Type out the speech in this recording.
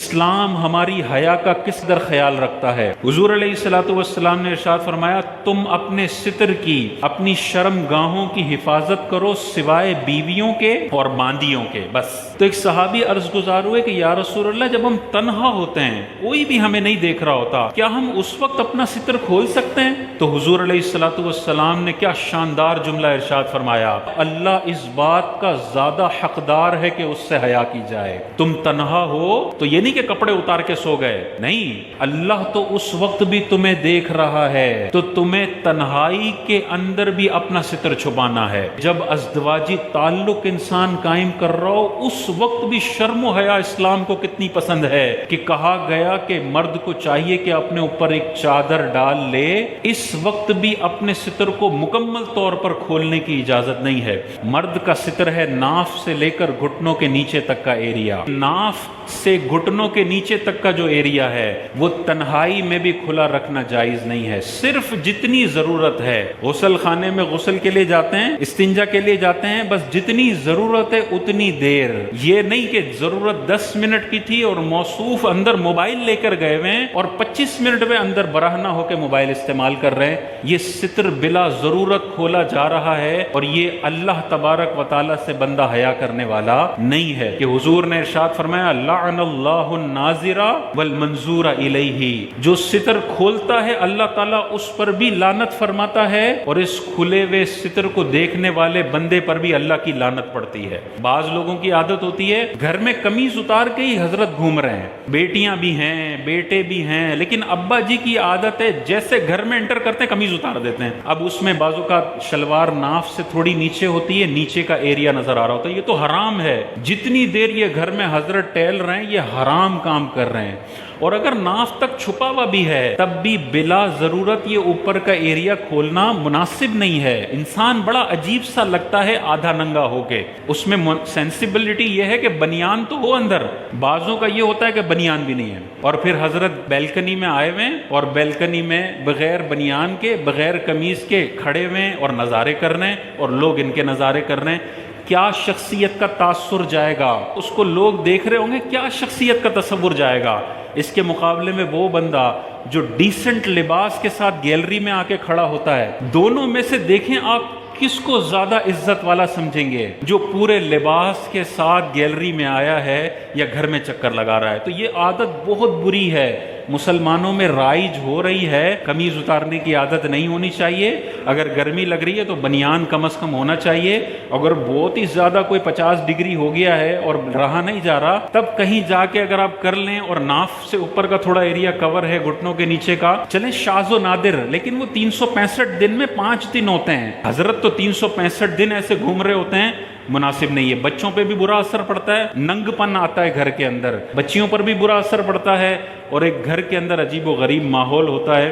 اسلام ہماری حیا کا کس قدر خیال رکھتا ہے۔ حضور علیہ الصلوۃ والسلام نے ارشاد فرمایا، تم اپنے ستر کی، اپنی شرم گاہوں کی حفاظت کرو سوائے بیویوں کے اور باندیوں کے، بس۔ تو ایک صحابی عرض گزار ہوئے کہ یا رسول اللہ، جب ہم تنہا ہوتے ہیں، کوئی بھی ہمیں نہیں دیکھ رہا ہوتا، کیا ہم اس وقت اپنا ستر کھول سکتے ہیں؟ تو حضور علیہ الصلوۃ والسلام نے کیا شاندار جملہ ارشاد فرمایا، اللہ اس بات کا زیادہ حقدار ہے کہ اس سے حیا کی جائے۔ تم تنہا ہو تو یہ نہیں کہ کپڑے اتار کے سو گئے، نہیں، اللہ تو اس وقت بھی تمہیں دیکھ رہا ہے، تو تمہیں تنہائی کے اندر بھی اپنا ستر چھپانا ہے۔ جب ازدواجی تعلق انسان قائم کر رہا ہو، اس وقت بھی شرم و حیا اسلام کو کتنی پسند ہے کہ کہا گیا کہ مرد کو چاہیے کہ اپنے اوپر ایک چادر ڈال لے، اس وقت بھی اپنے ستر کو مکمل طور پر کھولنے کی اجازت نہیں ہے۔ مرد کا ستر ہے ناف سے لے کر گھٹنوں کے نیچے تک کا ایریا، ناف سے گھٹنوں کے نیچے تک کا جو ایریا ہے وہ تنہائی میں بھی کھلا رکھنا جائز نہیں ہے، صرف جتنی ضرورت ہے۔ غسل خانے میں غسل کے لیے جاتے ہیں، استنجا کے لیے جاتے ہیں، بس جتنی ضرورت ہے اتنی دیر، یہ نہیں کہ ضرورت 10 منٹ کی تھی اور موصوف اندر موبائل لے کر گئے ہوئے ہیں اور 25 منٹ میں اندر برہنہ ہو کے موبائل استعمال کر رہے ہیں۔ یہ ستر بلا ضرورت کھولا جا رہا ہے اور یہ اللہ تبارک و تعالی سے بندہ حیا کرنے والا نہیں ہے کہ حضور نے ارشاد فرمایا، لعن اللہ الناظر والمنظور الیہ، جو ستر کھولتا ہے اللہ تعالیٰ اس پر بھی لعنت فرماتا ہے اور اس کھلے ہوئے ستر کو دیکھنے والے بندے پر بھی اللہ کی لعنت پڑتی ہے۔ بعض لوگوں کی عادت ہوتی ہے گھر میں قمیض اتار کے ہی حضرت گھوم رہے ہیں، بیٹیاں بھی ہیں، بیٹے بھی ہیں، لیکن ابا جی کی عادت ہے جیسے گھر میں انٹر کرتے ہیں قمیض اتار دیتے ہیں۔ اب اس میں بازو کا شلوار ناف سے تھوڑی نیچے ہوتی ہے، نیچے کا ایریا نظر آ رہا ہوتا ہے، یہ تو حرام ہے۔ جتنی دیر یہ گھر میں حضرت ٹہل رہے ہیں یہ حرام کام کر رہے ہیں، اور اگر ناف تک چھپا ہوا بھی ہے تب بھی بلا ضرورت یہ اوپر کا ایریا کھولنا مناسب نہیں ہے۔ انسان بڑا عجیب سا لگتا ہے آدھا ننگا ہو کے، اس میں سینسیبلٹی یہ ہے کہ بنیان تو ہو اندر، بعضوں کا یہ ہوتا ہے کہ بنیان بھی نہیں ہے، اور پھر حضرت بیلکنی میں آئے ہوئے اور بیلکنی میں بغیر بنیان کے، بغیر قمیض کے کھڑے ہوئے اور نظارے کر رہے ہیں اور لوگ ان کے نظارے کر رہے ہیں۔ کیا شخصیت کا تاثر جائے گا، اس کو لوگ دیکھ رہے ہوں گے، کیا شخصیت کا تصور جائے گا۔ اس کے مقابلے میں وہ بندہ جو ڈیسنٹ لباس کے ساتھ گیلری میں آ کے کھڑا ہوتا ہے، دونوں میں سے دیکھیں آپ کس کو زیادہ عزت والا سمجھیں گے، جو پورے لباس کے ساتھ گیلری میں آیا ہے یا گھر میں چکر لگا رہا ہے۔ تو یہ عادت بہت بری ہے، مسلمانوں میں رائج ہو رہی ہے، قمیض اتارنے کی عادت نہیں ہونی چاہیے۔ اگر گرمی لگ رہی ہے تو بنیان کم از کم ہونا چاہیے، اگر بہت ہی زیادہ کوئی 50 ڈگری ہو گیا ہے اور رہا نہیں جا رہا، تب کہیں جا کے اگر آپ کر لیں اور ناف سے اوپر کا تھوڑا ایریا کور ہے گھٹنوں کے نیچے کا، چلیں شاذ و نادر، لیکن وہ 365 دن میں 5 دن ہوتے ہیں، حضرت تو 365 دن ایسے گھوم رہے ہوتے ہیں، مناسب نہیں ہے۔ بچوں پہ بھی برا اثر پڑتا ہے، ننگ پن آتا ہے گھر کے اندر، بچیوں پر بھی برا اثر پڑتا ہے، اور ایک گھر کے اندر عجیب و غریب ماحول ہوتا ہے۔